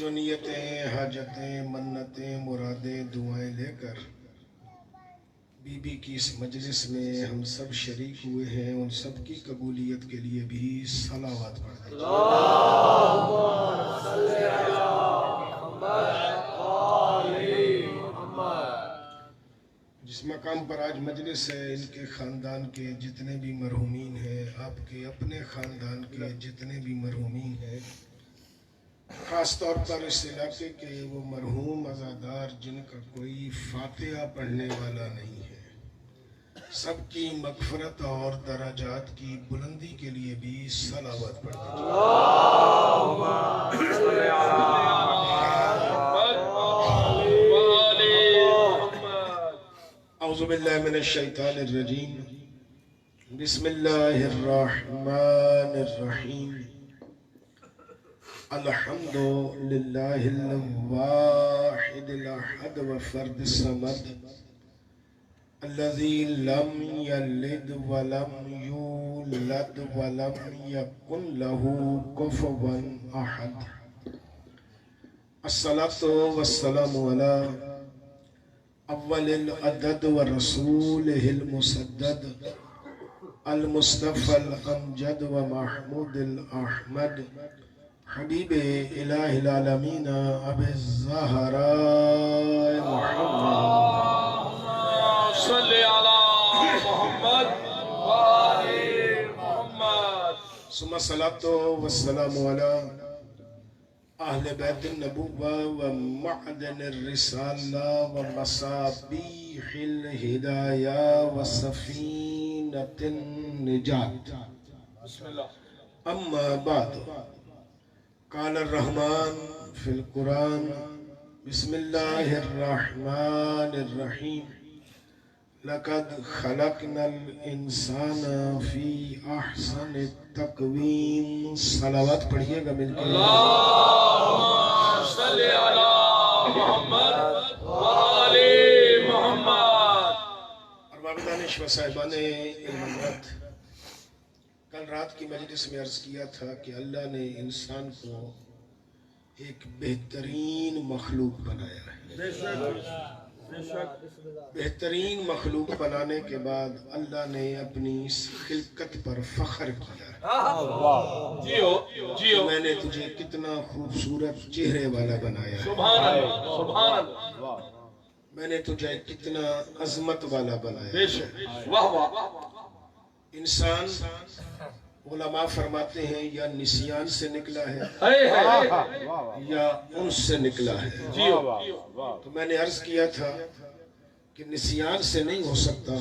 جو نیتیں، حاجتیں، منتیں، مرادیں، دعائیں لے کر بی بی کی اس مجلس میں ہم سب شریک ہوئے ہیں، ان سب کی قبولیت کے لیے بھی صلوات پڑھ دیجیے۔ جس مقام پر آج مجلس ہے، ان کے خاندان کے جتنے بھی مرحومین ہیں، آپ کے اپنے خاندان کے جتنے بھی مرحومین ہیں، خاص طور پر اس علاقے کے وہ مرحوم عزادار جن کا کوئی فاتحہ پڑھنے والا نہیں ہے، سب کی مغفرت اور درجات کی بلندی کے لیے بھی صلوات پڑھ دیجیے۔ اعوذ باللہ من الشیطان الرجیم، بسم اللہ الرحمن الرحیم، الحمد للہ الواحد الاحد وفرد الصمد الذي لم يلد ولم يولد ولم يكن له كفوا احد، الصلاة والسلام على اول العدد ورسوله المسدد المصطفى الامجد ومحمود الاحمد حبیب الہ العالمین ابی الزہراء محمد صلی علی محمد وآل محمد ثم الصلاة والسلام علی اہل بیت النبوہ ومعدن الرسالہ ومصابیح الہدایہ وسفینۃ النجات، بسم اللہ، اما بعد، قال الرحمن فی القرآن، بسم اللہ الرحمن الرحیم، لقد خلقنا الانسان فی احسن التقویم۔ صلوات پڑھیے گا مل کے، اللہم صلی علی محمد وآل محمد۔ اور بابدانش و صاحبان علمت، کل رات کی مجلس میں عرض کیا تھا کہ اللہ نے انسان کو ایک بہترین مخلوق بنایا ہے۔ بہترین مخلوق بنانے کے بعد اللہ نے اپنی اس خلقت پر فخر کیا ہے، میں نے تجھے کتنا خوبصورت چہرے والا بنایا ہے، سبحان اللہ، میں نے تجھے کتنا عظمت والا بنایا ہے۔ انسان علماء فرماتے ہیں یا نسیان سے نکلا ہے یا انس سے نکلا ہے۔ تو میں نے عرض کیا تھا کہ نسیان سے نہیں ہو سکتا،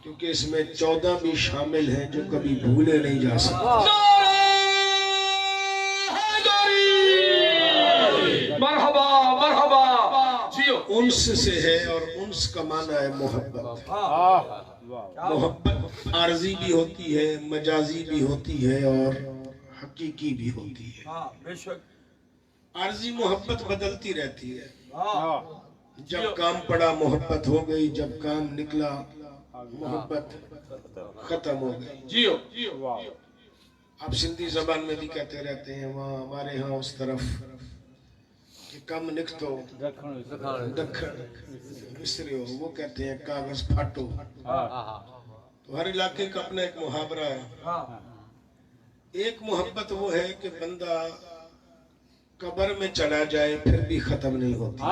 کیونکہ اس میں 14 بھی شامل ہیں جو کبھی بھولے نہیں جا سکتے۔ مرحبا مرحبا، انس سے ہے، اور انس کا معنی ہے محبت۔ محبت عارضی بھی ہوتی ہے، مجازی بھی ہوتی ہے، اور حقیقی بھی ہوتی ہے۔ عارضی محبت بدلتی رہتی ہے، جب کام پڑا محبت ہو گئی، جب کام نکلا محبت ختم ہو گئی۔ آپ سندھی زبان میں بھی کہتے رہتے ہیں، وہاں ہمارے ہاں اس طرف کہ کم نکتو دکھن مصری ہو، وہ کہتے ہیں کاغذ پھاٹو۔ تو ہر علاقے کا اپنا ایک محاورہ ہے۔ ایک محبت وہ ہے کہ بندہ قبر میں چلا جائے پھر بھی ختم نہیں ہوتی،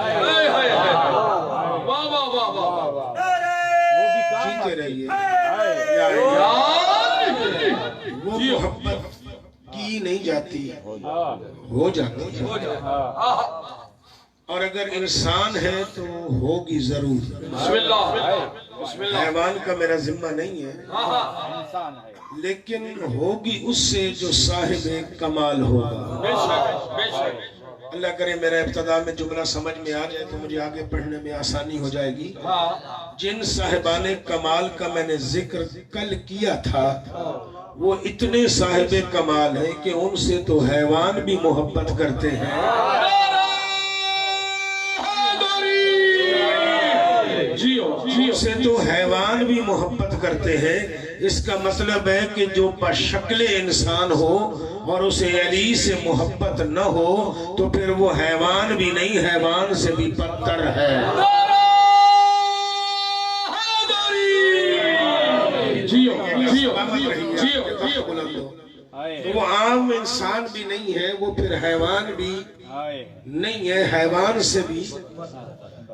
جیتے رہیے، وہ محبت کی نہیں جاتی، ہو جاتی ہے، اور اگر انسان ہے تو ہوگی ضرور۔ حیوان کا میرا ذمہ نہیں ہے، لیکن ہوگی اس سے جو صاحب کمال ہوگا۔ اللہ کرے میرا ابتدا میں جملہ سمجھ میں آ جائے تو مجھے آگے پڑھنے میں آسانی ہو جائے گی۔ جن صاحبان کمال کا میں نے ذکر کل کیا تھا، وہ اتنے صاحب کمال ہیں کہ ان سے تو حیوان بھی محبت کرتے ہیں، ان سے تو حیوان بھی محبت کرتے ہیں، اس کا مطلب ہے کہ جو بشکل انسان ہو اور اسے علی سے محبت نہ ہو تو پھر وہ حیوان بھی نہیں، حیوان سے بھی بدتر ہے۔ وہ عام انسان بھی نہیں ہے، وہ پھر حیوان بھی نہیں ہے، حیوان سے بھی۔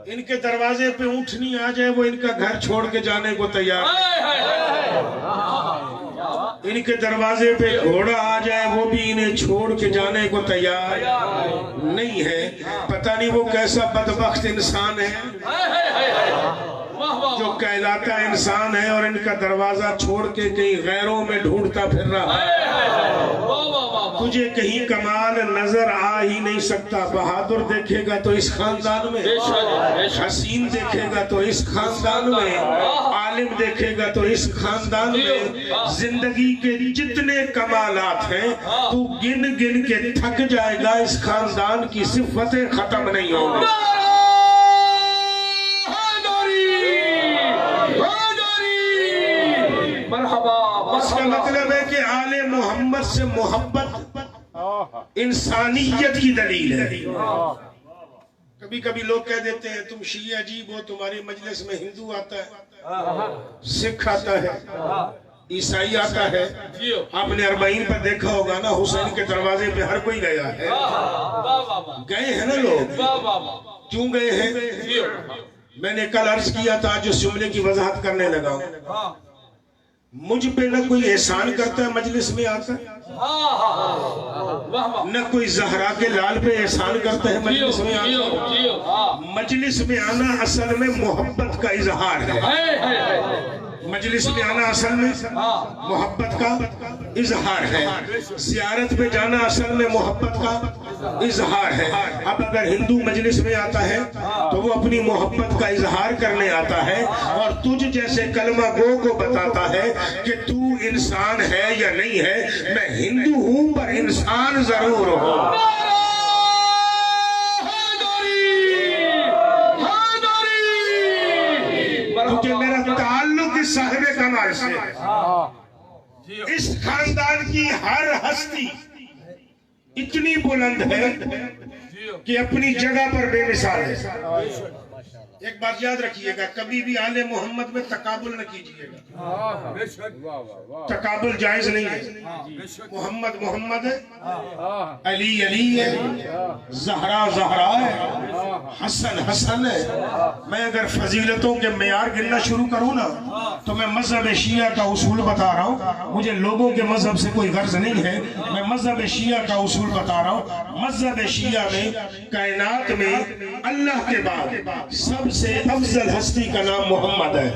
ان کے دروازے پہ اونٹنی آ جائے وہ ان کا گھر چھوڑ کے جانے کو تیار ہے، ان کے دروازے پہ گھوڑا آ جائے وہ بھی انہیں چھوڑ کے جانے کو تیار نہیں ہے۔ پتہ نہیں وہ کیسا بدبخت انسان ہے جو کہلاتا انسان ہے اور ان کا دروازہ چھوڑ کے کہیں غیروں میں ڈھونڈتا پھر رہا ہے۔ تجھے کہیں کمال نظر آ ہی نہیں سکتا، بہادر دیکھے گا تو اس خاندان میں، حسین دیکھے گا تو اس خاندان میں، عالم دیکھے گا تو اس خاندان میں۔ زندگی کے جتنے کمالات ہیں تو گن گن کے تھک جائے گا، اس خاندان کی صفتیں ختم نہیں ہوں گی۔ اس کا مطلب ہے کہ آل محمد سے محبت انسانیت کی دلیل ہے۔ کبھی کبھی لوگ کہہ دیتے ہیں تم شیعہ عجیب ہو، تمہاری مجلس میں ہندو آتا ہے، سکھ آتا ہے، عیسائی آتا ہے۔ آپ نے اربعین پر دیکھا ہوگا نا، حسین کے دروازے پہ ہر کوئی گیا ہے، گئے ہیں نا لوگ، کیوں گئے ہیں؟ میں نے کل عرض کیا تھا، جو جملے کی وضاحت کرنے لگا ہوں، مجھ پہ نہ کوئی احسان کرتا ہے مجلس میں آتا ہے، نہ کوئی زہرا کے لال پہ احسان کرتا ہے مجلس میں آتا ہے۔ مجلس میں آنا اصل میں محبت کا اظہار ہے، مجلس میں آنا اصل میں محبت کا اظہار ہے، زیارت پہ جانا اصل میں محبت کا اظہار ہے۔ اب اگر ہندو مجلس میں آتا ہے تو وہ اپنی محبت کا اظہار کرنے آتا ہے اور تجھ جیسے کلمہ گو کو بتاتا ہے کہ تو انسان ہے یا نہیں ہے، میں ہندو ہوں پر انسان ضرور ہوں۔ کیونکہ میرا تعلق اس صاحب کمال سے، اس خاندان کی ہر ہستی اتنی بلند ہے کہ اپنی جگہ پر بے مثال ہے۔ ایک بات یاد رکھیے گا، کبھی بھی آل محمد میں تقابل نہ کیجیے گا، تقابل جائز نہیں ہے۔ محمد محمد ہے، علی علی ہے، زہرا زہرا ہے، حسن حسن ہے۔ میں اگر فضیلتوں کے معیار گننا شروع کروں نا تو میں مذہب شیعہ کا اصول بتا رہا ہوں، مجھے لوگوں کے مذہب سے کوئی غرض نہیں ہے، میں مذہب شیعہ کا اصول بتا رہا ہوں۔ مذہب شیعہ میں کائنات میں اللہ کے بعد سب سے افضل ہستی کا نام محمد ہے۔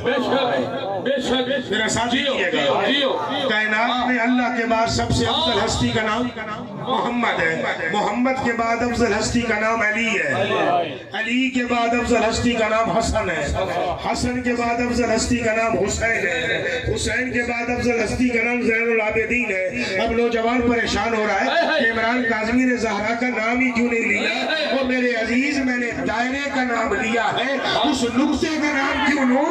میرا ساتھ کیجئے گا، کائنات میں اللہ کے بعد سب سے افضل ہستی کا نام محمد ہے، محمد کے بعد افضل ہستی کا نام علی ہے، علی کے بعد افضل ہستی کا نام حسن ہے، حسن کے بعد افضل ہستی کا نام حسین ہے، حسین کے بعد افضل ہستی کا نام زین العابدین ہے۔ اب نوجوان پریشان ہو رہا ہے کہ عمران کاظمی نے زہرا کا نام ہی کیوں نہیں لیا؟ اور میرے عزیز، میں نے دائرے کا نام لیا ہے، اس نقطے کا نام کیوں لوں؟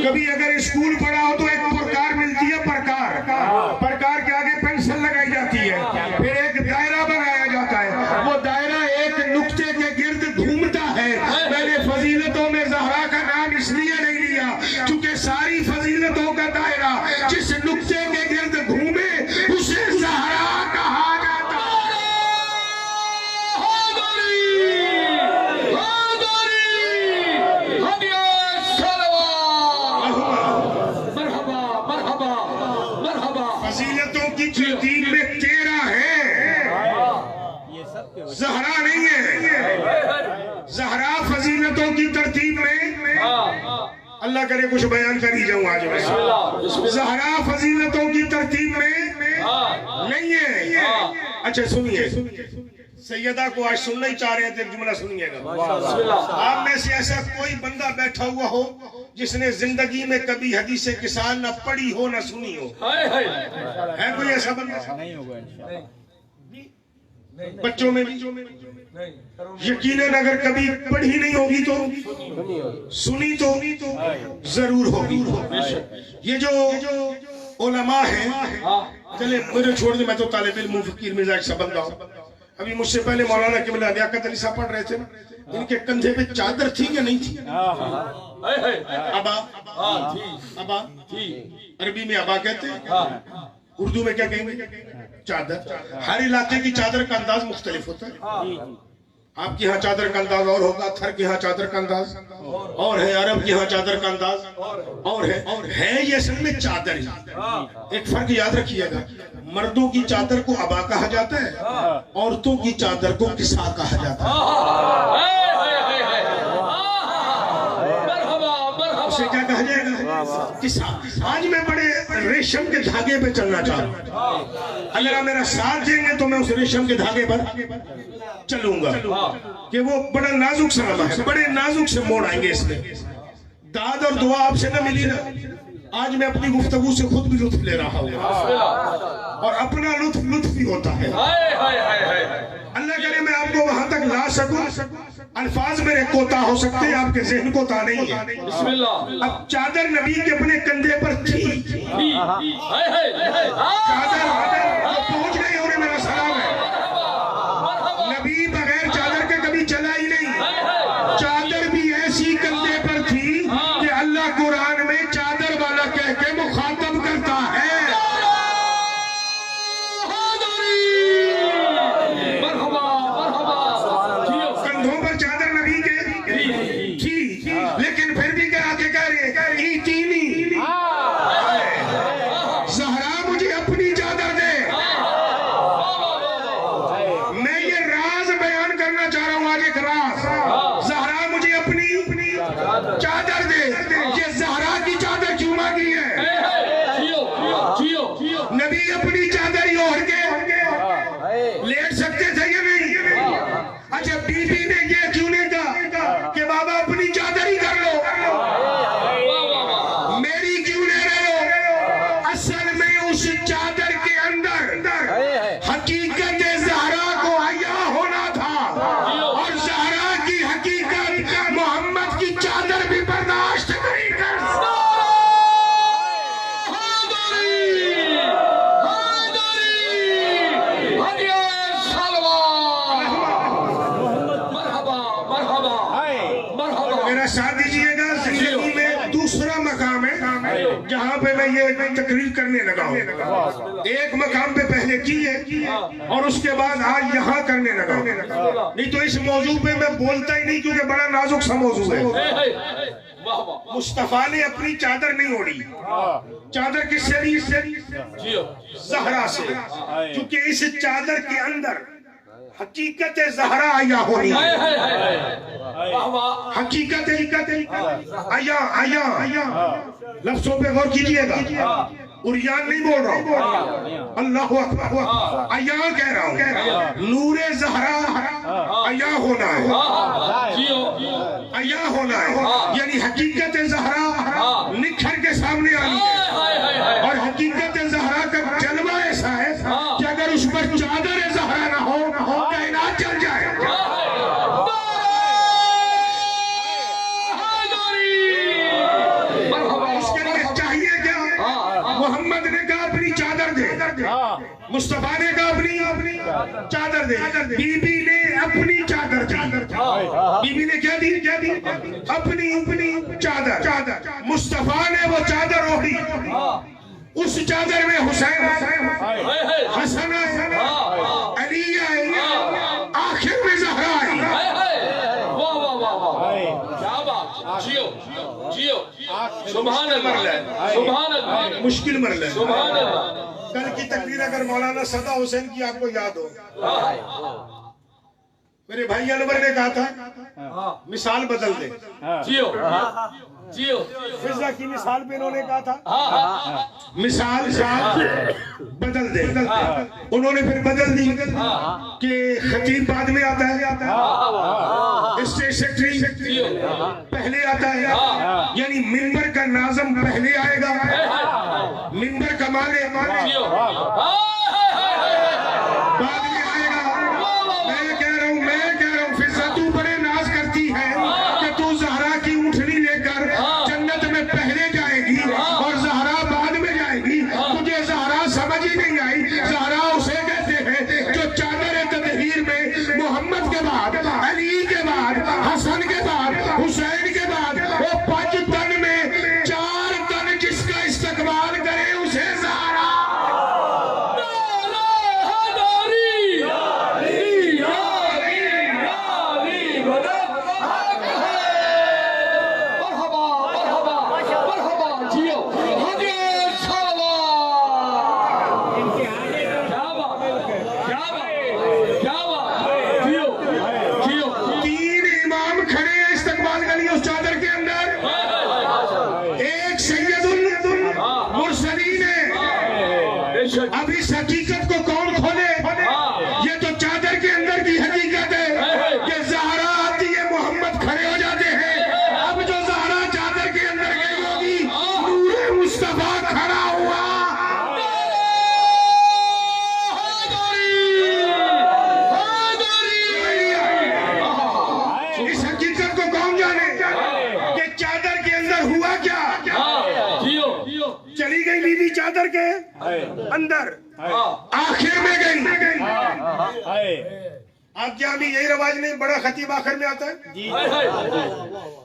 کبھی اگر اسکول پڑھا ہو تو ایک پرکار ملتی ہے، پرکار کے آگے پینسل لگائی جاتی ہے، پھر ایک دائرہ بنایا جاتا ہے، وہ دائرہ ایک نقطے کے گرد گھومتا ہے۔ میں نے فضیلتوں میں زہرا کا نام اس لیے نہیں لیا کیونکہ ساری فضیلتوں کا دائرہ جس نقطے کے گرد گھومے اسے زہرا کہا جاتا ہے۔ فضیلتوں کی ترتیب میں 13 ہے، زہرا نہیں ہے۔ زہرا فضیلتوں کی ترتیب میں، اللہ کرے کچھ بیان کر ہی جاؤں آج میں، زہرا فضیلتوں کی ترتیب میں نہیں ہے۔ اچھا سنیے، سیدہ کو آج سننا ہی چاہ رہے ہیں، ایک جملہ سنیے گا۔ آپ میں سے ایسا کوئی بندہ بیٹھا ہوا ہو جس نے زندگی میں کبھی حدیث کسان نہ پڑھی ہو نہ سنی ہو؟ ہے کوئی ایسا بندہ؟ نہیں ہوگا بچوں میں بھی یقیناً اگر کبھی پڑھی نہیں ہوگی تو سنی تو ضرور ہوگی۔ یہ جو علماء ہیں، چلے مجھے چھوڑ دیں، میں تو طالب علم فقیر مرزا ایک سا بندہ ہوں۔ ابھی مجھ سے پہلے مولانا قبلہ لیاقت علی صاحب پڑھ رہے تھے، ان کے کندھے پہ چادر تھی یا نہیں تھی؟ ابا عربی میں ابا کہتے ہیں، اردو میں کیا کہیں گے؟ چادر۔ ہر علاقے کی چادر کا انداز مختلف ہوتا ہے۔ آپ کی ہاں چادر کا انداز اور ہوگا، تھر کی ہاں چادر کا انداز اور ہے، عرب کی ہاں چادر کا انداز اور ہے یہ اصل میں چادر ہی۔ ایک فرق یاد رکھیے گا، مردوں کی چادر کو ابا کہا جاتا ہے، عورتوں کی چادر کو کسا کہا جاتا ہے۔ اسے کیا کہا جائے گا؟ کسا۔ آج میں بڑے ریشم کے دھاگے پہ چلنا چاہ رہا ہوں، اگر آپ میرا ساتھ دیں گے تو میں اس ریشم کے دھاگے پر چلوں گا کہ وہ بڑا نازک سا لمحہ ہے، بڑے نازک سے موڑ آئیں گے اس میں۔ داد اور دعا آپ سے نہ ملی نا، آج میں اپنی گفتگو سے خود بھی لطف لے رہا ہوں، اور اپنا لطف بھی ہوتا ہے۔ اللہ کرے میں آپ کو وہاں تک لا سکوں، الفاظ میرے کوتا ہو سکتے ہیں، آپ کے ذہن کوتا نہیں ہے۔ اب چادر نبی کے اپنے کندھے پر تھی، چادر پہنچ گئی، انہیں میرا سلام ہے۔ نبی بغیر چادر کے کبھی چلا ہی نہیں، چادر بھی ایسی کندھے پر تھی کہ اللہ قرآن میں چادر والا کہہ کے مخاطب کرتا ہے۔ کندھوں پر چادر نبی کے تھی، لیکن پھر بھی کہا کہ کہہ رہے ایتینی زہرا، مجھے اپنی چادر دے۔ میں یہ راز بیان کرنا چاہ رہا ہوں، آج ایک راز۔ زہرا مجھے اپنی چادر دے۔ یہ زہرا کی چادر کیوں مانگی ہے؟ نبی اپنی چادر ہی اوڑھ کے لیٹ سکتے تھے یا نہیں؟ اچھا بی بی نے یہ کیوں نہیں کہا کہ بابا اپنی چادر ہی کر لو، میری کیوں لے رہے ہو؟ اصل میں اس چادر کے اندر حقیقت زہرا کو حیا ہونا تھا، اور زہرا کی حقیقت محمد کی چادر بھی برداشت نہیں کر سکتا۔ میرا ساتھ دیجئے گا، زندگی میں دوسرا مقام ہے جہاں پہ میں یہ تقریر کرنے لگا ہوں۔ ایک مقام پہ پہلے کی ہے اور اس کے بعد آج یہاں کرنے لگا ہوں، نہیں تو اس موضوع پہ میں بولتا ہی نہیں، کیونکہ بڑا نازک سا موضوع ہے۔ مصطفیٰ نے اپنی چادر نہیں اوڑھی، چادر کس سے لی؟ زہرا سے، کیونکہ اس چادر کے اندر حقیقت زہرا آیا ہونی ہے۔ حقیقت آیا لفظوں پہ غور کیجئے گا، عریان نہیں بول رہا ہوں، اللہ اکبر، آیا کہہ رہا ہوں۔ نور زہرا آیا ہونا ہے، آیا ہونا ہے، یعنی حقیقت زہرا نکھر کے سامنے آنی ہے، اور حقیقت زہرا کا جلوہ ایسا ہے کہ اگر اس پر چادر زہرا نہ ہو کائنات چل جائے۔ اس کے لیے چاہیے کیا؟ محمد نے کہا اپنی چادر دے، مصطفیٰ نے کہا اپنی چادر دے، بی بی نے اپنی چادر دی۔ بی بی نے کیا دی؟ اپنی چادر۔ مصطفیٰ نے وہ چادر اوڑھی، اس چادر میں حسین، حسن، علی آئے، آخر میں زہرا آئی۔ سبحان اللہ، سبحان اللہ، مشکل مرلہ ہے۔ سبحان اللہ۔ کل کی تقریر اگر مولانا صدا حسین کی آپ کو یاد ہو، میرے بھائی انور نے کہا تھا مثال بدل دے. جیو جیو فضا کی مثال پہ انہوں نے کہا تھا مثال بدل دے. انہوں نے پھر بدل دی کہ خطیب بعد میں آتا ہے, اسٹیج سیکرٹری پہلے آتا ہے, یعنی منبر کا ناظم پہلے آئے گا, منبر کا مالک بعد میں آئے گا. میں کہہ رہا ہوں فضا تو بڑے ناز کرتی ہے کہ تو زہرا کی اونٹنی لے کر جنت میں پہلے جائے گی اور زہرا بعد میں جائے گی. تجھے زہرا سمجھ ہی نہیں آئی. زہرا اسے کہتے ہیں جو چادر تطہیر میں محمد کے بعد, علی کے بعد, حسن کے بعد, حسین کے بعد وہ 5 تن میں 4 تن جس کا استقبال کرے اسے زہرا. اب اس حقیقت کو کون کھولے؟ یہ تو چادر کے اندر کی حقیقت ہے کہ زہرا آتی ہے, محمد کھڑے ہو جاتے ہیں. اب جو زہرا چادر کے اندر گئی ہوگی, نور مصطفیٰ کھڑا ہوا. اس حقیقت کو کون جانے کہ چادر کے اندر ہوا کیا؟ چلی گئی بی بی چادر کے اندر, آخر میں گئی. آپ کیا بھی یہی رواج نہیں, بڑا خطیب آخر میں آتا ہے,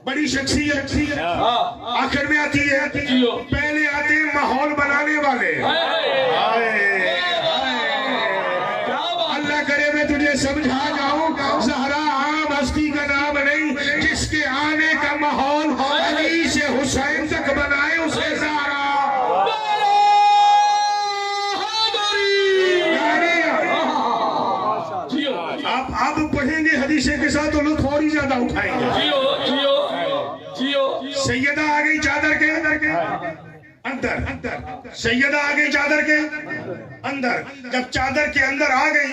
بڑی شخصیت آخر میں آتی ہے. پہلے آتے ہیں ماحول بنانے والے. اللہ کرے میں تجھے سمجھا جاؤں, زہرا عام ہستی کا نام نہیں, جس کے آنے کا ماحول علی سے حسین تک بنائے اسے زہرا. آپ پڑھیں گے حدیثیں کے ساتھ تو لطف اور ہی زیادہ اٹھائیں گے. سیدہ آ گئی چادر کے اندر, سیدہ آ گئی چادر کے اندر. جب چادر کے اندر آ گئی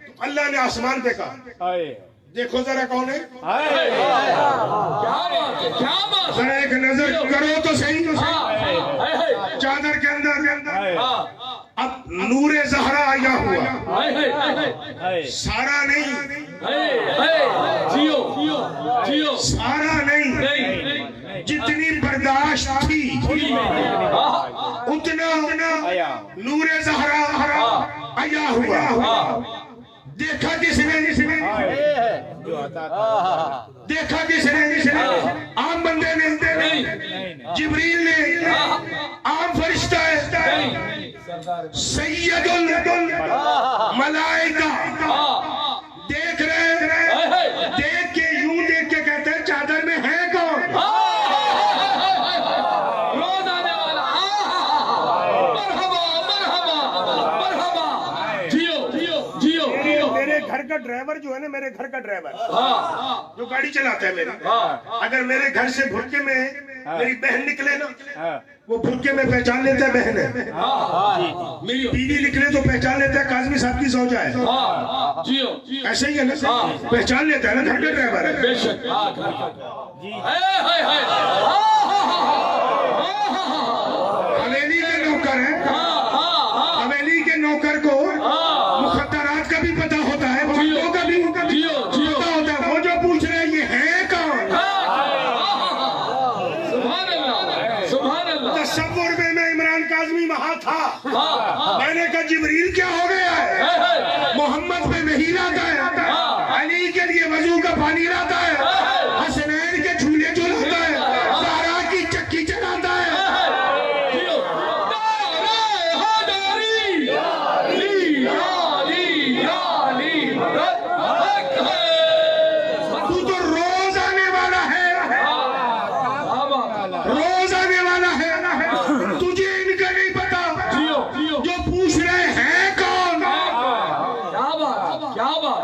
تو اللہ نے آسمان پہ کہا دیکھو ذرا کون ہے, ذرا ایک نظر کرو تو صحیح. چادر کے اندر اب نور زہرا آیا ہوا, سارا نہیں, سارا نہیں, جتنی برداشت تھی اتنا نور زہرا آیا ہوا. دیکھا کس نے, دیکھا کس نے؟ عام بندے نے, جبریل نے, عام فرشتہ ہے, سید الملائکہ دیکھ رہے. دیکھ کے یوں دیکھ کے کہتے ہیں چادر میں ہے کون؟ روز آنے والا. مرحبا مرحبا مرحبا. جیو میرے گھر کا ڈرائیور جو ہے نا, میرے گھر کا ڈرائیور جو گاڑی چلاتا ہے میرے, اگر میرے گھر سے بھرکے میں میری بہن نکلے نا, وہ بھرکے میں پہچان لیتا ہے بہن ہے. میری بیوی نکلے تو پہچان لیتا ہے کاظمی صاحب کی زوجہ ہے. ایسے ہی ہے نا, پہچان لیتا ہے نا, گھر کا ڈرائیور ہے. بے شک. حویلی کے نوکر ہیں, حویلی کے نوکر کو مخدرات کا بھی پتا ہوتا ہے, بھٹوں کا بھی پتا ہوتا ہے. وہ جو پوچھ رہے ہیں یہ ہے کون؟ تصور میں عمران کاظمی وہاں تھا, میں نے کہا جبریل کیا ہو گیا ہے؟ محمد پہ نہیں لاتا ہے, علی کے لیے وضو کا پانی لاتا ہے, حسنین کے جھولے جھلاتا ہے, زہرا کی چکی چلاتا ہے. تو روز آنے والا ہے, روز آنے والا ہے. تجھے ان کا نہیں پتا جو پوچھ رہے ہیں کون؟ کیا بات, کیا بات.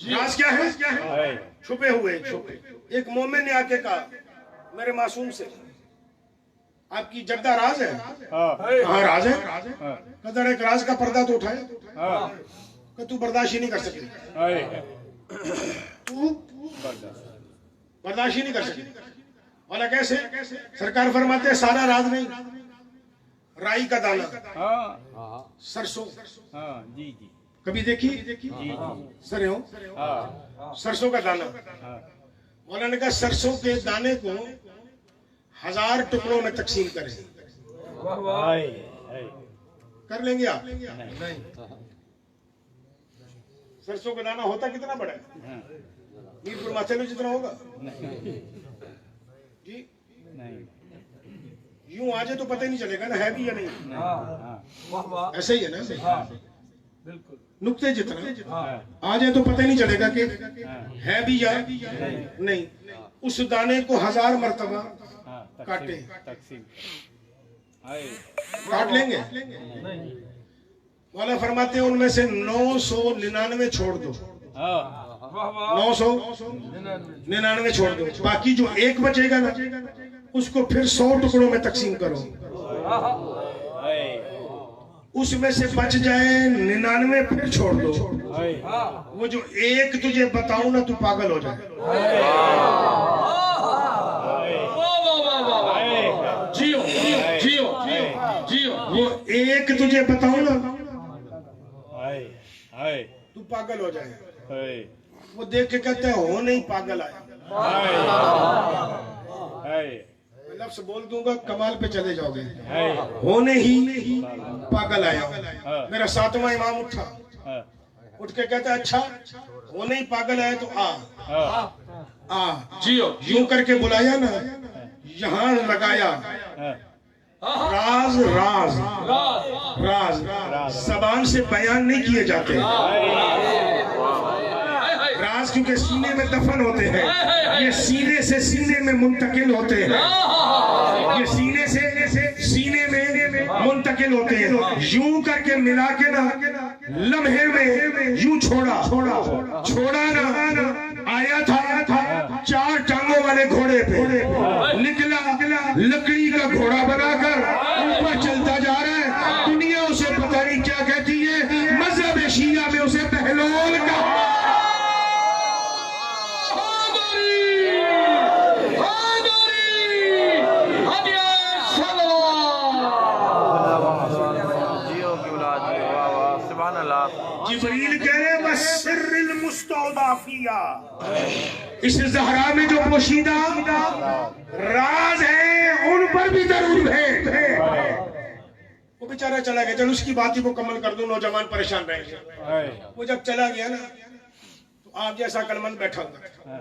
راز کیا ہے؟ چھپے ہوئے. ایک مومن نے آ کے کہا میرے معصوم سے آپ کی جدہ راز ہے؟ ہاں راز ہے. قدر ایک راز کا پردہ تو اٹھائے کہ تو برداشت ہی نہیں کر سکتی. برداشت ہی نہیں کر سکتی. والا کیسے؟ سرکار فرماتے ہیں سارا راز نہیں، رائی کا دانا، سرسوں. کبھی دیکھی سروں؟ سرسوں کا دانا. مولانا نے کہا سرسوں کے دانے کو 1000 ٹکڑوں میں تقسیم کریں. کر لیں گے آپ؟ سرسوں کا دانا ہوتا کتنا بڑا ہے؟ میرپور ماسلو جتنا ہوگا جی. یوں آجے تو پتہ ہی نہیں چلے گا نا ہے بھی یا نہیں. ایسے ہی ہے نا نقطے جتنا آ جائے تو پتہ نہیں چلے گا کہ ہے بھی یا نہیں. اس دانے کو 1000 مرتبہ کاٹیں. کاٹ لیں گے؟ مولا فرماتے ہیں ان میں سے 999 چھوڑ دو. 999 چھوڑ دو. باقی جو ایک بچے گا نا اس کو پھر 100 ٹکڑوں میں تقسیم کرو. اس میں سے بچ جائے 99 پھر چھوڑ دو. وہ جو ایک تجھے بتاؤں نا تو پاگل ہو جائے. وہ ایک تجھے بتاؤں نا تو پاگل ہو جائے. وہ دیکھ کے کہتے ہیں ہو نہیں پاگل آیا. میں لفظ بول دوں گا کمال پہ چلے جاؤ گے. ہونے ہی پاگل آیا. میرا 7واں امام اٹھا اٹھ کے کہتا ہے اچھا ہونے ہی پاگل آیا تو آ یوں کر کے بلایا نا یہاں لگایا. راز راز راز زبان سے بیان نہیں کیے جاتے. راز کیونکہ سینے میں دفن ہوتے ہیں. یہ سینے سے سینے میں منتقل ہوتے ہیں. یہ سینے سے سینے میں منتقل ہوتے ہیں. یوں کر کے ملا کے نا لمحے میں یوں چھوڑا نا آیا تھا 4 ٹانگوں والے گھوڑے پہ نکلا لکڑی کا گھوڑا بنا کر اوپر چلتا جا رہا ہے. دنیا اسے پتہ نہیں کیا کہتی ہے. مذہب شیعہ میں اسے بہلول کا جبریل کہہ رہے وَسِرِّ الْمُسْتَوْدَعَ فِيهَا. اس زہرا میں جو پوشیدہ راز ہیں ان پر بھی درود ہے. وہ بیچارہ چلا گیا. چل اس کی بات ہی کو کمل کر دوں. نوجوان پریشان رہ گیا. وہ جب چلا گیا نا تو آپ جیسا عقلمند بیٹھا ہوا.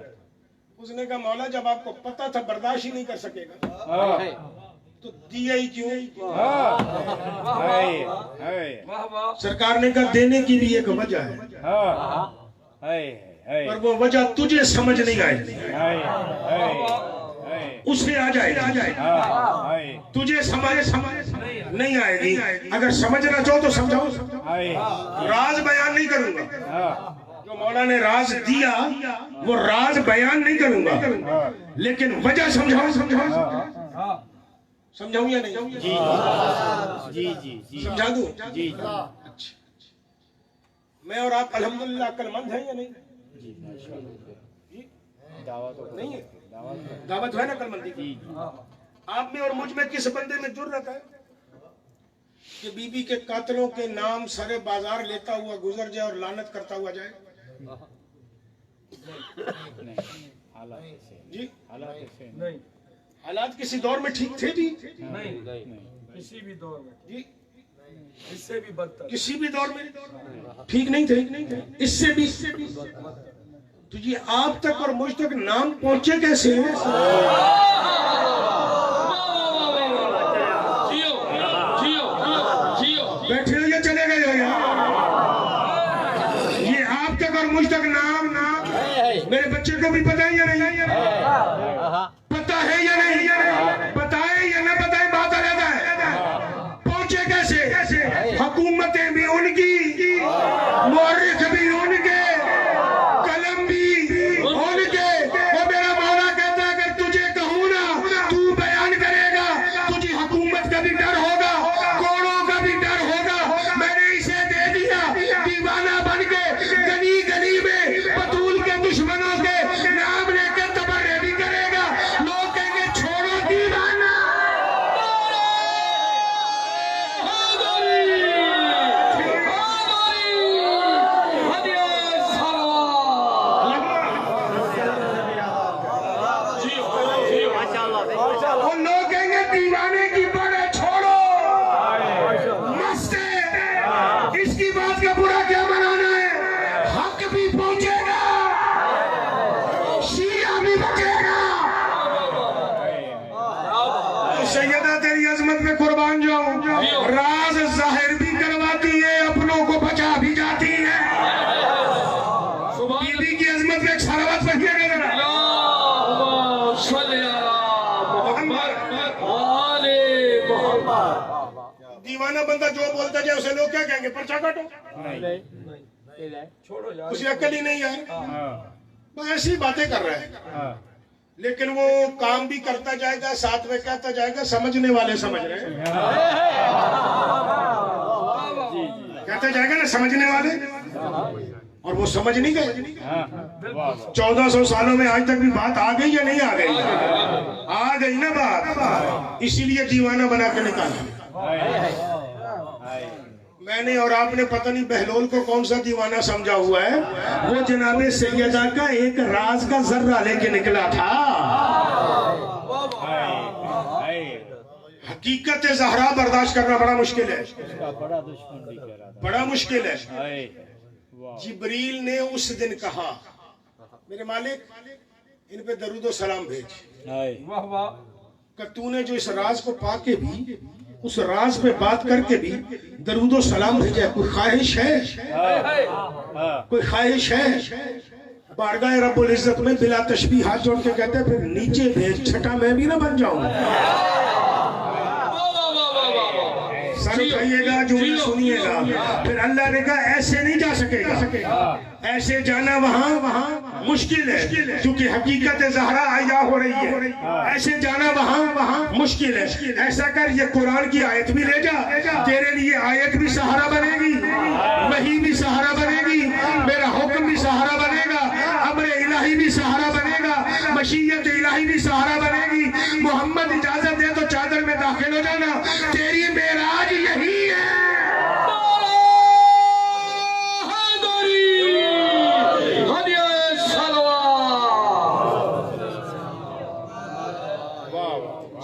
اس نے کہا مولا جب آپ کو پتا تھا برداشت ہی نہیں کر سکے گا تو دیا ہی کیوں؟ سرکار نے کہا دینے کی بھی ایک وجہ ہے پر وہ وجہ تجھے سمجھ نہیں آئے. اس میں آ جائے تجھے سمجھ نہیں آئے گی. اگر سمجھنا چاہو تو سمجھاؤ. راز بیان نہیں کروں گا. جو مولا نے راز دیا وہ راز بیان نہیں کروں گا لیکن وجہ سمجھاؤ سمجھاؤں یا نہیں؟ جی سمجھا دوں. اچھا میں اور آپ الحمدللہ عقلمند ہیں یا نہیں؟ نہیں ہے. دعوت ہے نا عقلمندی کی. آپ میں اور مجھ میں کس بندے میں جرأت ہے کہ بی بی کے قاتلوں کے نام سرے بازار لیتا ہوا گزر جائے اور لعنت کرتا ہوا جائے؟ جی نہیں. حالات کسی دور میں ٹھیک تھے جی؟ نہیں کسی بھی دور میں جی اس سے بھی بدتر. کسی بھی دور میں ٹھیک نہیں تھے. اس سے بھی تو یہ آپ تک اور مجھ تک نام پہنچے کیسے ہیں؟ بیٹھے ہو یا چلے گئے ہو؟ یہ آپ تک اور مجھ تک نام میرے بچے کو بھی پتا ہے یا نہیں؟ پتا ہے یا نہیں؟ بتائے یا نہ بتائے بات علیحدہ ہے. پہنچے کیسے؟ حکومتیں بھی ان کی، مورخ بھی ان کے، نبی کی عظمت میں ایک صلوات پڑھیے گا ذرا. اللہم صلی علی محمد آل محمد. دیوانہ بندہ جو بولتا جائے اسے لوگ کیا کہیں گے؟ پرچہ کاٹو. اسے عقل ہی نہیں یار. وہ ایسی باتیں کر رہا ہے لیکن وہ کام بھی کرتا جائے گا ساتھ میں کہتا جائے گا. سمجھنے والے سمجھ رہے ہیں, کہتا جائے گا نا سمجھنے والے, اور وہ سمجھ نہیں گئے. 1400 سالوں میں آج تک بھی بات آ گئی یا نہیں آ گئی؟ آ گئی نا بات, اسی لیے دیوانہ بنا کے نکالا. میں نے اور آپ نے پتہ نہیں بہلول کو کون سا دیوانہ سمجھا ہوا ہے. وہ جناب سیدہ کا ایک راز کا ذرہ لے کے نکلا تھا. حقیقت زہرا برداشت کرنا بڑا مشکل ہے, بڑا مشکل ہے. جبریل نے اس دن کہا میرے مالک ان پہ درود و سلام بھیج, کہ تو نے جو اس راز کو پا کے بھی اس راز پہ بات کر کے بھی درود و سلام بھیجا. کوئی خواہش ہے؟ کوئی خواہش ہے؟ بارگاہ رب العزت میں بلا تشبیہ ہاتھ جوڑ کے کہتے ہیں پھر نیچے بھیج, چھٹا میں بھی نہ بن جاؤں. سر اٹھائیے گا, جملے سنیے گا. پھر اللہ نے کہا ایسے نہیں جا سکے گا, ایسے جانا وہاں مشکل ہے کیونکہ حقیقت زہرا عیاں ہو رہی ہے. ایسے جانا وہاں مشکل ہے. ایسا کر یہ قرآن کی آیت بھی لے جا, تیرے لیے آیت بھی سہارا بنے گی, وحی بھی سہارا بنے گی, میرا حکم بھی سہارا بنے گا, امر الہی بھی سہارا بنے گا, مشیت الہی بھی سہارا بنے گی. محمد اجازت دے تو چادر میں داخل ہو جانا, تیری معراج یہی ہے.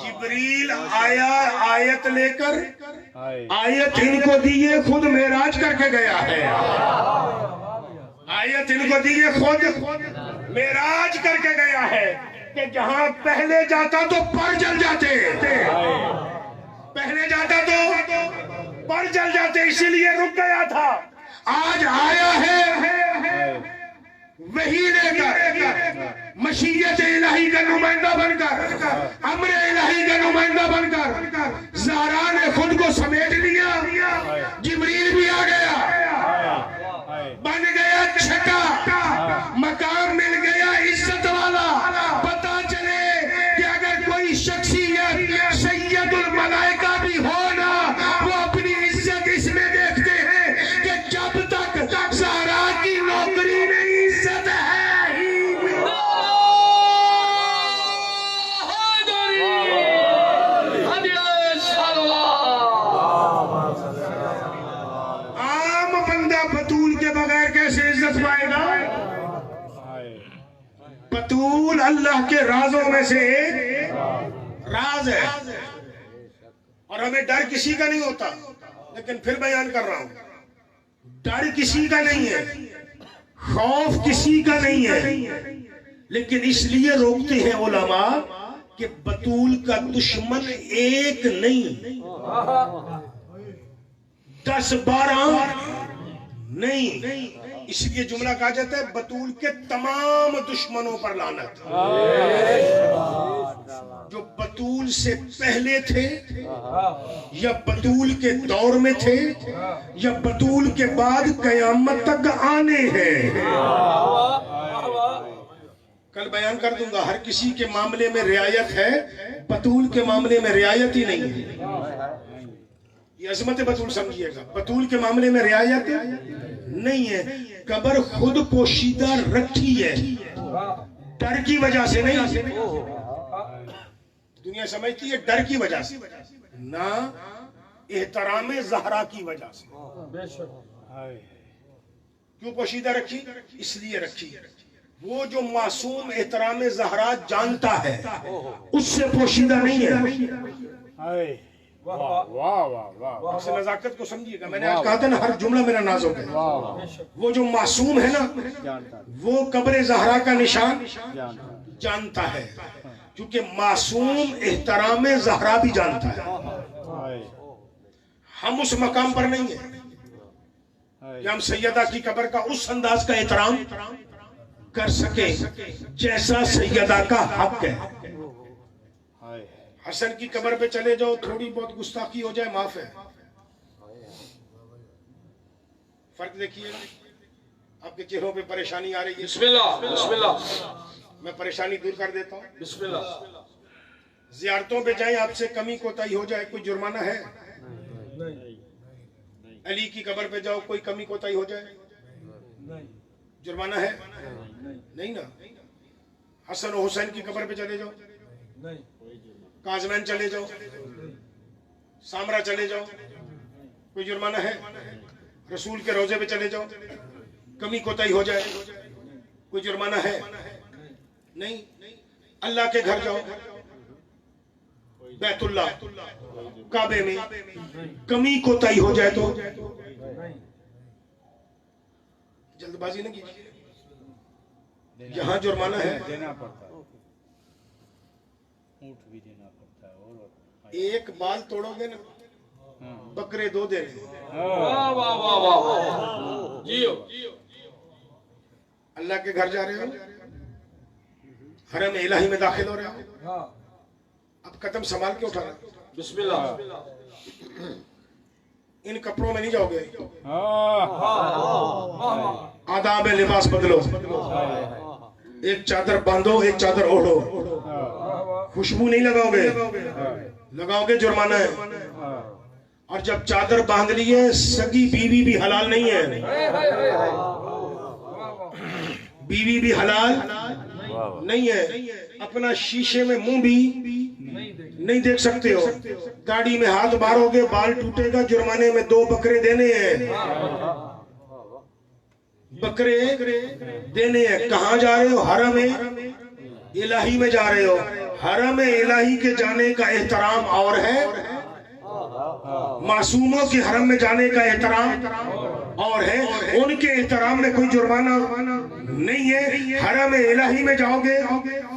جبریل آیا آیت لے کر, آیت ان کو دیے خود معراج کر کے گیا ہے. آیت ان کو دیے خود معراج کر کے گیا ہے کہ جہاں پہلے جاتا تو پر جل جاتے, پہلے جاتا تو پر جل جاتے, اسی لیے رک گیا تھا. آج آیا ہے وہی لے کر, مشیت الہی کا نمائندہ بن کر, امر الہی کا نمائندہ بن کر. زہرا نے خود کو سمیٹ لیا, جبریل بھی آ گیا, بن گیا چھٹا, مقام مل گیا عزت والا. پتہ چلے کہ اگر کوئی شخصیت سید الملائکہ بھی ہونا, وہ اپنی عزت اس میں دیکھتے ہیں کہ جب تک زہرا کی نوکری میں عزت ہے ہی. عام بندہ بطول کے بغیر کیسے عزت پائے گا؟ بطول اللہ کے رازوں میں سے ایک راز ہے, اور ہمیں ڈر کسی کا نہیں ہوتا. لیکن پھر بیان کر رہا ہوں, ڈر کسی کا نہیں ہے, خوف کسی کا نہیں ہے, لیکن اس لیے روکتے ہیں علماء کہ بطول کا دشمن ایک نہیں, 10-12 نہیں. اس لیے جملہ کہا جاتا ہے بطول کے تمام دشمنوں پر لعنت. جو بطول سے پہلے تھے, یا بطول کے دور میں تھے, یا بطول کے بعد قیامت تک آنے ہیں. کل بیان کر دوں گا, ہر کسی کے معاملے میں رعایت ہے, بطول کے معاملے میں رعایت ہی نہیں ہے. یہ عظمت بطول سمجھیے گا, بطول کے معاملے میں رعایت نہیں ہے. قبر خود پوشیدہ رکھی ہے, ڈر کی وجہ سے نہیں. دنیا سمجھتی ہے ڈر کی وجہ سے, نہ احترام زہرا کی وجہ سے. کیوں پوشیدہ رکھی؟ اس لیے رکھی وہ جو معصوم احترام زہرا جانتا ہے اس سے پوشیدہ نہیں ہے. اس نزاکت کو سمجھیے گا. میں نے آج کہا تھا نا ہر جملہ میرا نازک ہے. وہ جو معصوم ہے نا وہ قبر زہرا کا نشان جانتا ہے, کیونکہ معصوم احترام زہرا بھی جانتا ہے. ہم اس مقام پر نہیں ہیں کہ ہم سیدہ کی قبر کا اس انداز کا احترام کر سکے جیسا سیدہ کا حق ہے. حسن کی قبر پہ چلے جاؤ, تھوڑی بہت گستاخی ہو جائے معاف ہے. فرق دیکھیے, آپ کے چہروں پہ پریشانی آ رہی ہے, بسم اللہ بسم اللہ, میں پریشانی دور کر دیتا ہوں. بسم اللہ. زیارتوں پہ جائیں, آپ سے کمی کوتاہی ہو جائے, کوئی جرمانہ ہے؟ علی کی قبر پہ جاؤ, کوئی کمی کوتاہی ہو جائے, جرمانہ ہے؟ نہیں نا. حسن و حسین کی قبر پہ چلے جاؤ, کاظمین چلے جاؤ, سامرا چلے جاؤ, کوئی جرمانہ ہے؟ رسول کے روضے پہ چلے جاؤ, کمی کوتاہی ہو جائے, کوئی جرمانہ ہے؟ نہیں. اللہ کے گھر جاؤ, بیت اللہ کعبے میں کمی کوتاہی ہو جائے تو جلد بازی نہ کیجیے, یہاں جرمانہ ہے. ایک بال توڑو گے نا, بکرے 2 دینے. واہ واہ واہ واہ, جیو. اللہ کے گھر جا رہے ہو, حرم الہی میں داخل ہو رہے ہو, اب قدم سنبھال کے اٹھا رہا. بسم اللہ. ان کپڑوں میں نہیں جاؤ گے, آداب لباس بدلو, ایک چادر باندھو, ایک چادر اوڑھو. خوشبو نہیں لگاؤ گے, لگاؤ گے جرمانہ ہے. اور جب چادر باندھ لی ہے, سگی بیوی بھی حلال نہیں ہے, بیوی بھی حلال نہیں ہے. اپنا شیشے میں منہ بھی نہیں دیکھ سکتے ہو. گاڑی میں ہاتھ مارو گے, بال ٹوٹے گا, جرمانے میں 2 بکرے دینے ہیں, بکرے دینے ہیں. کہاں جا رہے ہو؟ حرم الہی میں جا رہے ہو. حرم الہی کے جانے کا احترام اور ہے, معصوموں کے حرم میں جانے کا احترام اور ہے. ان کے احترام میں کوئی جرمانہ نہیں ہے. حرم الہی میں جاؤ گے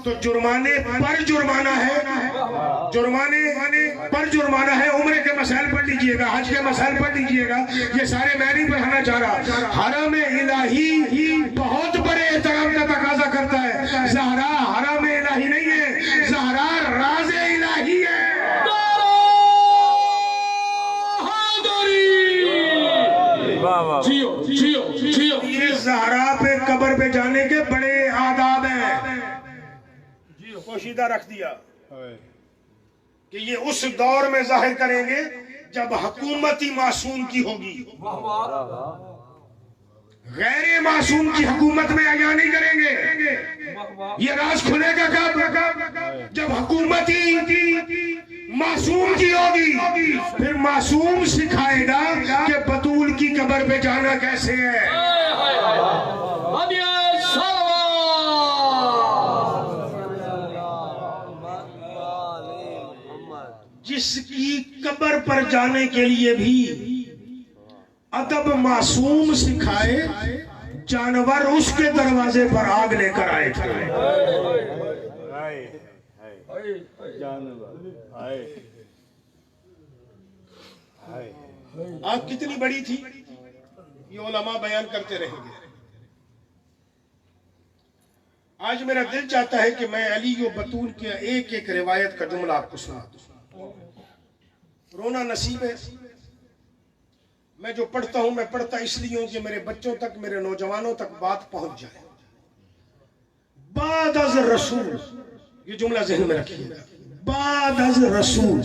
تو جرمانے پر جرمانہ ہے, جرمانے پر جرمانہ ہے. عمرے کے مسائل پڑھ لیجئے گا, حج کے مسائل پڑھ لیجئے گا, یہ سارے میں نہیں پڑھانا چاہ رہا. حرم الہی بہت بڑے احترام کا تقاضا کرتا ہے. زہرا حرم الہی نہیں ہے, زہرا راز الہی ہے. یہ زہرا پہ قبر پہ جانے کے بڑے آداب ہیں. پوشیدہ رکھ دیا کہ یہ اس دور میں ظاہر کریں گے جب حکومت ہی معصوم کی ہوگی. غیر معصوم کی حکومت میں عیاں نہیں کریں گے. یہ راز کھلے گا کب؟ جب حکومت ہی معصوم کی ہوگی. پھر معصوم سکھائے گا کہ بطول کی قبر پہ جانا کیسے ہے. جس کی قبر پر جانے کے لیے بھی ادب معصوم سکھائے, جانور اس کے دروازے پر آگ لے کر آئے تھے. آگ کتنی بڑی تھی یہ علماء بیان کرتے رہیں گے. آج میرا دل چاہتا ہے کہ میں علی و بطول کے ایک ایک روایت کا جملہ آپ کو سنا دوں. رونا نصیب ہے. میں جو پڑھتا ہوں میں پڑھتا اس لیے ہوں کہ میرے بچوں تک, میرے نوجوانوں تک بات پہنچ جائے. بعد از رسول, یہ جملہ ذہن میں رکھیے گا, بعد از رسول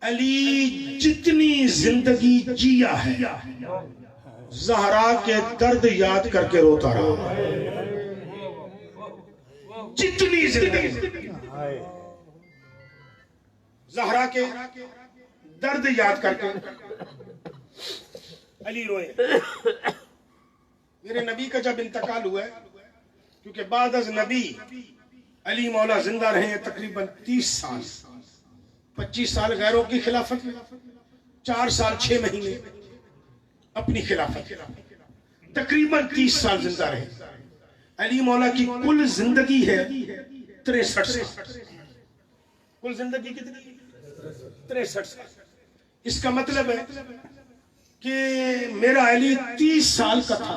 علی جتنی زندگی جیا ہے زہرا کے درد یاد کر کے روتا رہا. جتنی زندگی زہرا کے درد یاد کر کے علی روئے. میرے نبی کا جب انتقال ہوا ہے, کیونکہ بعد از نبی علی مولا زندہ رہے ہیں تقریباً 30 سال, 25 سال غیروں کی خلافت میں, 4 سال 6 مہینے اپنی خلافت, تقریباً 30 سال زندہ رہے. علی مولا کی کل زندگی ہے 63 سال. کل زندگی کتنی؟ 63 سال. اس کا مطلب ہے کہ میرا علی 30 سال کا تھا,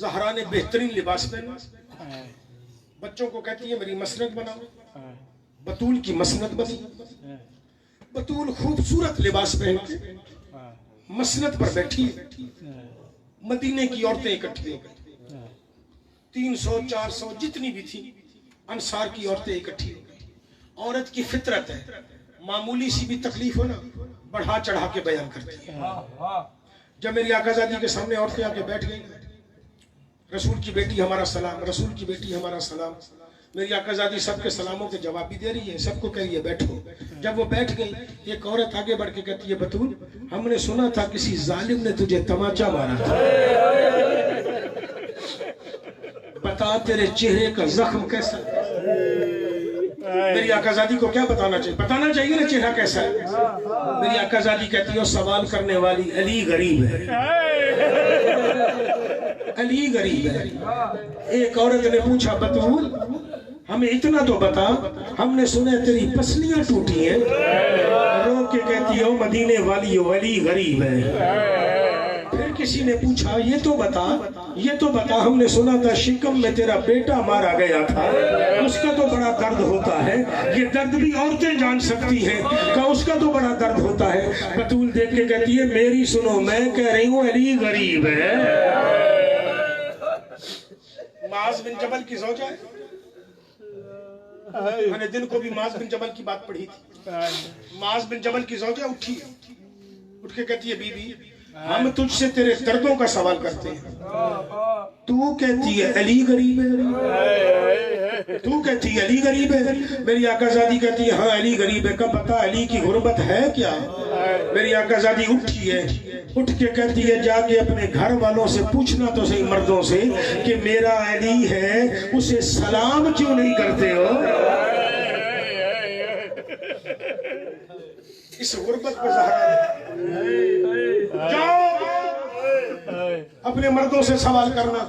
زہرا نے بہترین لباس پہنا، بچوں کو کہتی ہے میری مسند بناؤ، بطول کی مسند بنی، بطول خوبصورت لباس پہن کے مسند پر بیٹھی، مدینے کی عورتیں اکٹھی ہو گئی، 300 400 جتنی بھی تھی انصار کی عورتیں اکٹھی ہو گئی۔ عورت کی فطرت ہے، معمولی سی بھی تکلیف ہو نا بڑھا چڑھا کے بیان کرتی ہے۔ جب میری آقا زادی کے سامنے عورتیں آ کے بیٹھ گئی، رسول کی بیٹی ہمارا سلام، رسول کی بیٹی ہمارا سلام، میری آقا زادی سب کے سلاموں کے جواب بھی دے رہی ہے، سب کو کہہ رہی ہے بیٹھو۔ جب وہ بیٹھ گئی ایک عورت آگے بڑھ کے کہتی ہے بطول ہم نے سنا تھا کسی ظالم نے تجھے تماچا مارا تھا، بتا تیرے چہرے کا زخم کیسا ہے؟ میری آقا زادی کو کیا بتانا چاہیے؟ بتانا چاہیے نا چہرہ کیسا ہے۔ میری آقا زادی کہتی ہے سوال کرنے والی علی غریب ہے، علی غریب ہے۔ ایک عورت نے پوچھا بطول ہمیں اتنا تو بتا، ہم نے سنا تیری پسلیاں ٹوٹی ہیں، رو کے کہتی ہے مدینے والی علی غریب ہے۔ پھر کسی نے پوچھا یہ تو بتا ہم نے سنا تھا شکم میں تیرا بیٹا مارا گیا تھا، اس کا تو بڑا درد ہوتا ہے، یہ درد بھی عورتیں جان سکتی ہیں، کہ اس کا تو بڑا درد ہوتا ہے۔ بطول دیکھ کے کہتی ہے میری سنو، میں کہہ رہی ہوں علی غریب ہے۔ معاذ بن جبل کی زوجہ ہے، میں نے دن کو بھی معاذ بن جبل کی بات پڑھی تھی۔ معاذ بن جبل کی زوجہ اٹھی، اٹھ کے کہتی ہے بی بی ہم تجھ سے تیرے دردوں کا سوال کرتے ہیں، تو کہتی ہے علی غریب ہے، تو کہتی ہے علی غریب ہے۔ میری آقا زادی کہتی ہے ہاں علی غریب ہے، کب بتا علی کی غربت ہے کیا؟ میری آقا زادی اٹھی ہے، اٹھ کے کہتی ہے جا کے اپنے گھر والوں سے پوچھنا تو صحیح مردوں سے کہ میرا علی ہے اسے سلام کیوں نہیں کرتے ہو؟ اس غربت پر زہرا جاؤ اپنے مردوں سے سوال کرنا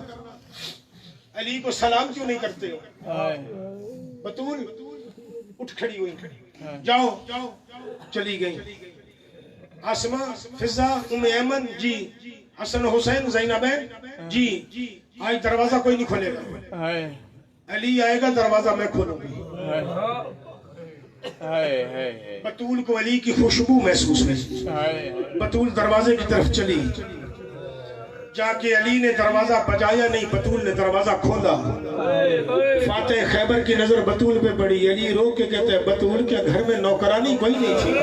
علی کو سلام کیوں نہیں کرتے ہو؟ بطول اٹھ کھڑی ہوئی، جاؤ چلی گئی۔ آسمہ، فضہ، ام ایمن جی، حسن حسین زینبین جی، آج دروازہ کوئی نہیں کھولے گا، علی آئے گا دروازہ میں کھولوں گی۔ بطول کو علی کی خوشبو محسوس ہوئی، بطول دروازے کی طرف چلی، جا کے علی نے دروازہ بجایا نہیں، بطول نے دروازہ کھولا۔ فاتح خیبر کی نظر بطول پہ پڑی، علی رو کے کہتے ہیں بطول کیا گھر میں نوکرانی کوئی نہیں تھی،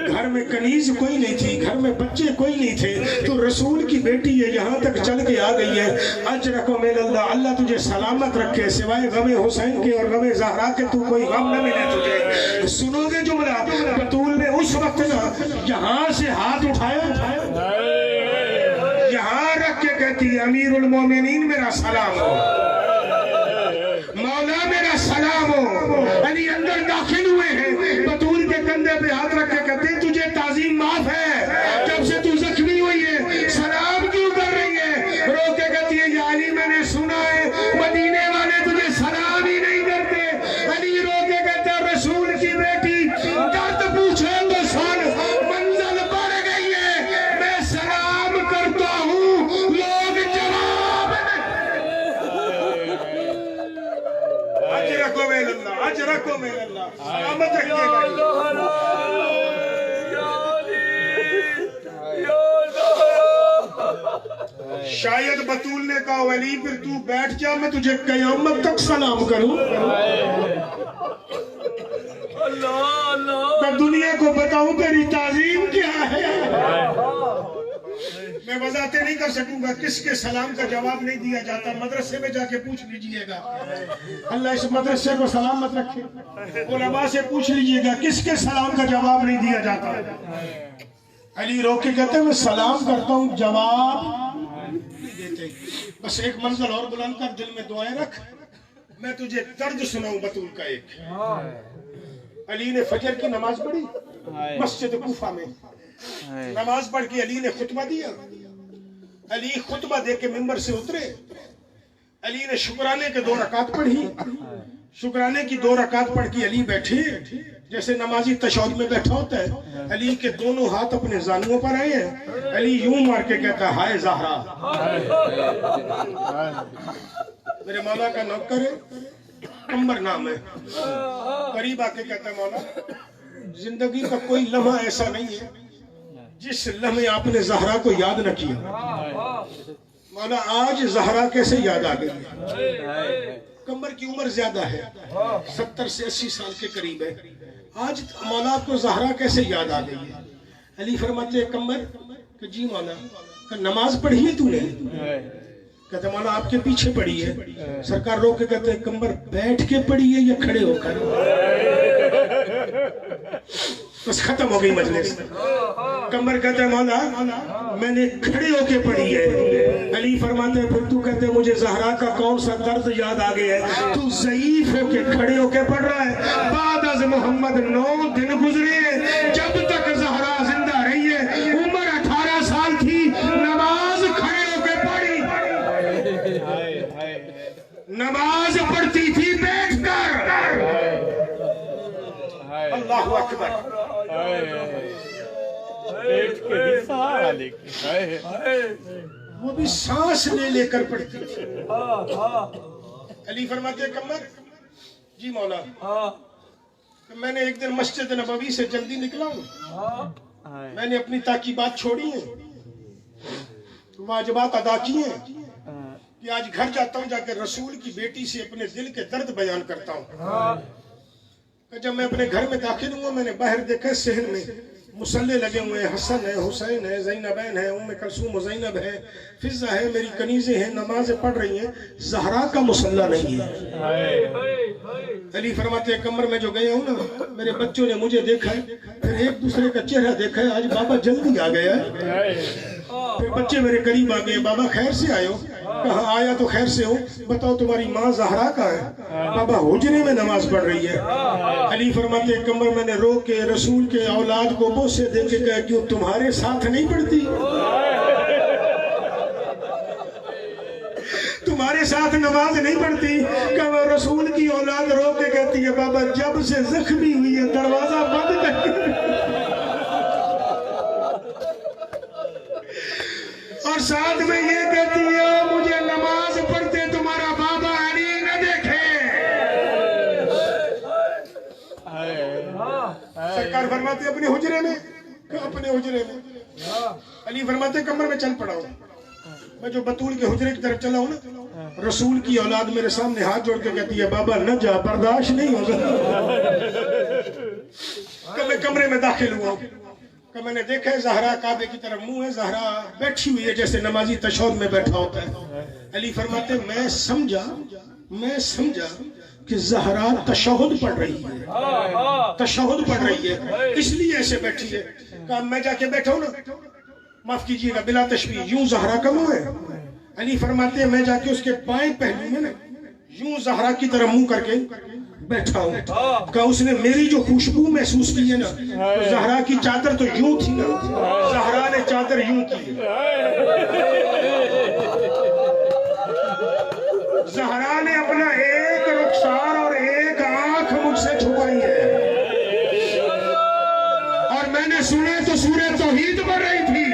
گھر میں کنیز کوئی نہیں تھی، گھر میں بچے کوئی نہیں تھے، تو رسول کی بیٹی ہے یہاں تک چل کے آ گئی ہے، اجرک من اللہ، اللہ تجھے سلامت رکھے، سوائے غم حسین کے اور غم زہرا کے تو کوئی غم نہ ملے تجھے۔ سنو گے جملہ، بطول نے اس وقت نا یہاں سے ہاتھ اٹھایا، یہاں رکھ کے کہتی ہے امیر المومنین میرا سلام ہو، مولا میرا سلام ہو۔ علی اندر داخل ہوئے ہیں، بطول کے کندھے پہ ہاتھ رکھ کے کہتے ہیں تجھے تعظیم معاف ہے، جب سے تو زخمی ہوئی ہے سلام کیوں کر رہی ہے؟ رو کے کہتی ہے یا علی میں نے سنا ہے مدینے والے تجھے سلام ہی نہیں کرتے۔ علی رو کے کہتے ہیں رسول کی بیٹی درد پوچھے تو سن، منزل بڑھ گئی ہے، میں سلام کرتا ہوں لوگ جواب اجرکو من اللہ، اجرکو من اللہ، سلامت رکھیے گا۔ شاید بطول نے کہا ولی پھر تو بیٹھ جا، میں تجھے قیامت تک سلام کروں، میں دنیا کو بتاؤں تیری تعظیم کیا ہے۔ میں وضاحتیں نہیں کر سکوں گا، کس کے سلام کا جواب نہیں دیا جاتا، مدرسے میں جا کے پوچھ لیجئے گا، اللہ اس مدرسے کو سلامت رکھے، علماء سے پوچھ لیجئے گا کس کے سلام کا جواب نہیں دیا جاتا۔ علی رو کے کہتے ہیں میں سلام کرتا ہوں جواب نہیں دیتے۔ بس ایک منزل اور بلند کر، دل میں دعائیں رکھ، میں تجھے درد سناؤں بطول کا ایک۔ علی نے فجر کی نماز پڑھی مسجد کوفہ میں، نماز پڑھ کے علی نے خطبہ دیا، علی خطبہ دے کے منبر سے اترے، علی نے شکرانے کے 2 رکعت پڑھی، شکرانے کی 2 رکعت پڑھ کے علی بیٹھے، جیسے نمازی تشہد میں بیٹھا ہوتا ہے، علی کے دونوں ہاتھ اپنے زانوؤں پر آئے ہیں، علی یوں مار کے کہتا ہے ہائے زہرا. میرے مولا کا نوکر ہے، کمبر نام ہے، قریب آ کے کہتا ہے مولا زندگی کا کوئی لمحہ ایسا نہیں ہے جس لمحے آپ نے زہرا کو یاد نہ کیا. مولا آج زہرا کیسے یاد آ گئی؟ کمبر کی عمر زیادہ ہے، 70 سے 80 سال کے قریب ہے. آج مولا آپ کو زہرا کیسے یاد آ گئی ہے؟ علی فرماتے ہیں کمبر کہ جی مولا، نماز پڑھی ہے تو نے؟ کہتے ہیں مولا آپ کے پیچھے پڑھی ہے. سرکار روک کے کہتے ہیں کمبر بیٹھ کے پڑھی ہے یا کھڑے ہو کر؟ بس ختم ہو گئی مجلس. کمبر کہتے ہیں مولا میں نے کھڑے ہو کے پڑھی ہے. علی فرماتے ہیں پھر تو کہتے ہیں مجھے زہرا کا کون سا درد یاد آ گیا ہے؟ تو ضعیف ہو کے کھڑے ہو کے پڑھ رہا ہے. بعد از محمد 9 دن گزرے ہیں، جب تک زہرا زندہ رہی ہے، عمر 18 سال تھی، نماز کھڑے ہو کے پڑھی، نماز پڑھتی تھی بیٹھ کر. اللہ اکبر. وہ بھی سانس لے لے کر پڑھتی تھی. علی فرماتے ہیں کمبر جی مولا میں نے ایک دن مسجد نبوی سے جلدی نکلا ہوں، میں نے اپنی تاکیبات چھوڑی ہیں، واجبات ادا کی ہیں کہ آج گھر جاتا ہوں، جا کے رسول کی بیٹی سے اپنے دل کے درد بیان کرتا ہوں. جب میں اپنے گھر میں داخل ہوں میں نے باہر دیکھا صحن میں مصلے لگے ہوئے ہیں، حسن ہے، حسین ہے، زینبین ہے، ام کلثوم و زینب ہے، فضہ ہے، میری کنیزیں ہیں، نمازیں پڑھ رہی ہیں، زہرا کا مصلی نہیں ہے. علی فرماتے ہیں کمر میں جو گیا ہوں نا، میرے بچوں نے مجھے دیکھا ہے، پھر ایک دوسرے کا چہرہ دیکھا ہے، آج بابا جلدی آ گیا ہے. پھر بچے میرے قریب آ گئے، بابا خیر سے آئے ہو؟ کہا آیا تو خیر سے ہو، بتاؤ تمہاری ماں زہرا کا ہے؟ بابا حجرے میں نماز پڑھ رہی ہے. علی فرماتے ہیں کمر میں نے رو کے رسول کے اولاد کو بوسے دے کے کہا کیوں تمہارے ساتھ نہیں پڑھتی؟ تمہارے ساتھ نماز نہیں پڑھتی؟ کہ وہ رسول کی اولاد رو کے کہتی ہے بابا جب سے زخمی ہوئی ہے دروازہ بند کر کے، اور ساتھ میں یہ کہتی ہے مجھے نماز پڑھتے تمہارا بابا علی نہ دیکھے. سرکار فرماتے اپنے حجرے میں، اپنے حجرے میں. علی فرماتے کمر میں چل پڑا ہوں. میں جو بطول کے حجرے کی طرف چلا ہوں نا، رسول کی اولاد میرے سامنے ہاتھ جوڑ کے کہتی ہے بابا نہ جا، برداشت نہیں ہوگا. کہ میں کمرے میں داخل ہوا کہ میں نے دیکھا ہے زہرا کعبے کی طرف منہ ہے، زہرا بیٹھی ہوئی ہے جیسے نمازی تشہد میں بیٹھا ہوتا ہے. علی فرماتے میں سمجھا کہ زہرا تشہد پڑھ رہی ہے، تشہد پڑھ رہی ہے، اس لیے ایسے بیٹھی ہے. کہا میں جا کے بیٹھا ہوں نا، معاف کیجئے گا بلا تشبیہ، یوں زہرا کا منہ ہے. علی فرماتے ہیں میں جا کے اس کے بائیں پہلو میں نا یوں زہرا کی طرح منہ کر کے بیٹھا ہوں. کہا اس نے میری جو خوشبو محسوس کی ہے نا، تو زہرا کی چادر تو یوں تھی نا، زہرا نے چادر یوں کی. زہرا نے اپنا ایک رخسار اور ایک آنکھ مجھ سے چھپائی ہے، اور میں نے سنے تو سورہ توحید پڑھ رہی تھی.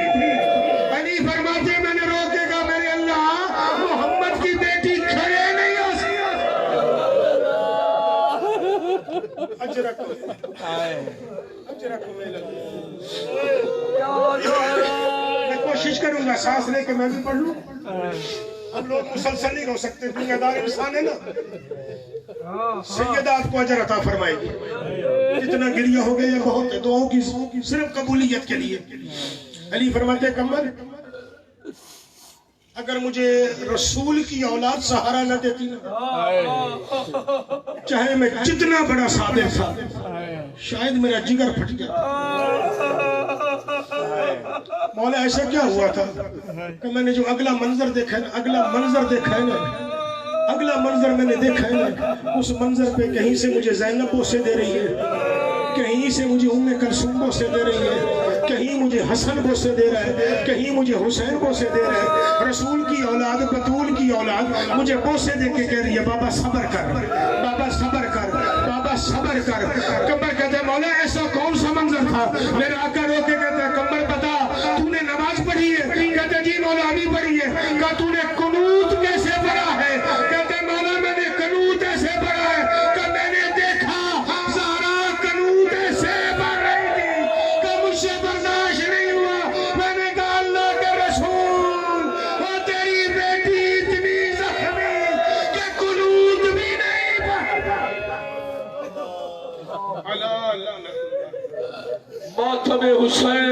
علی فرماتے میں نے روکے گا میرے اللہ محمد کی بیٹی کھڑے نہیں ہو سکتی. میں کوشش کروں گا سانس لے کے میں بھی پڑھ لوں. ہم لوگ مسلسل نہیں رو سکتے، دنیا دار انسان ہے نا. سیدہ آپ کو اجر عطا فرمائے گی. جتنا گریہ ہو گیا یہ بہت ہے، دعاؤں کی صرف قبولیت کے لیے. علی فرماتے کمر اگر مجھے رسول کی اولاد سہارا نہ دیتی نا، چاہے میں جتنا بڑا صادق تھا، شاید میرا جگر پھٹ گیا. مولا ایسا کیا ہوا تھا کہ میں نے جو اگلا منظر دیکھا ہے نا، اگلا منظر میں نے دیکھا ہے نا، اس منظر پہ کہیں سے مجھے زینب بوسے دے رہی ہے، کہیں سے مجھے ام کلثوم بوسے دے رہی ہے، کہیں مجھے حسن بوسے دے رہا ہے، کہیں مجھے حسین بوسے دے رہا ہے. رسول کی اولاد، بطول کی اولاد مجھے بوسے دے کے کہہ رہی ہے بابا صبر کر، بابا صبر کر، بابا صبر کر. کمبر کہتے ہیں مولا ایسا کون سا منظر تھا؟ میرا آقا رو کے کہتے ہیں کمبر بتا تو نے نماز پڑھی ہے؟ کہتے ہیں جی مولا ابھی پڑھی ہے. کہا تو نے قنوت کیسے پڑھا ہے؟ کہتے ہیں مولا میں نے قنوت ایسے پڑھا ہے کہ میں نے دیکھا زہرا قنوت ایسے پڑھ رہی تھی کہ مجھ سے برداشت نہیں ہوا. میں نے کہا اللہ کے رسول اور تیری بیٹی اتنی زخمی کہ قنوت بھی نہیں پڑھ. ماتم حسین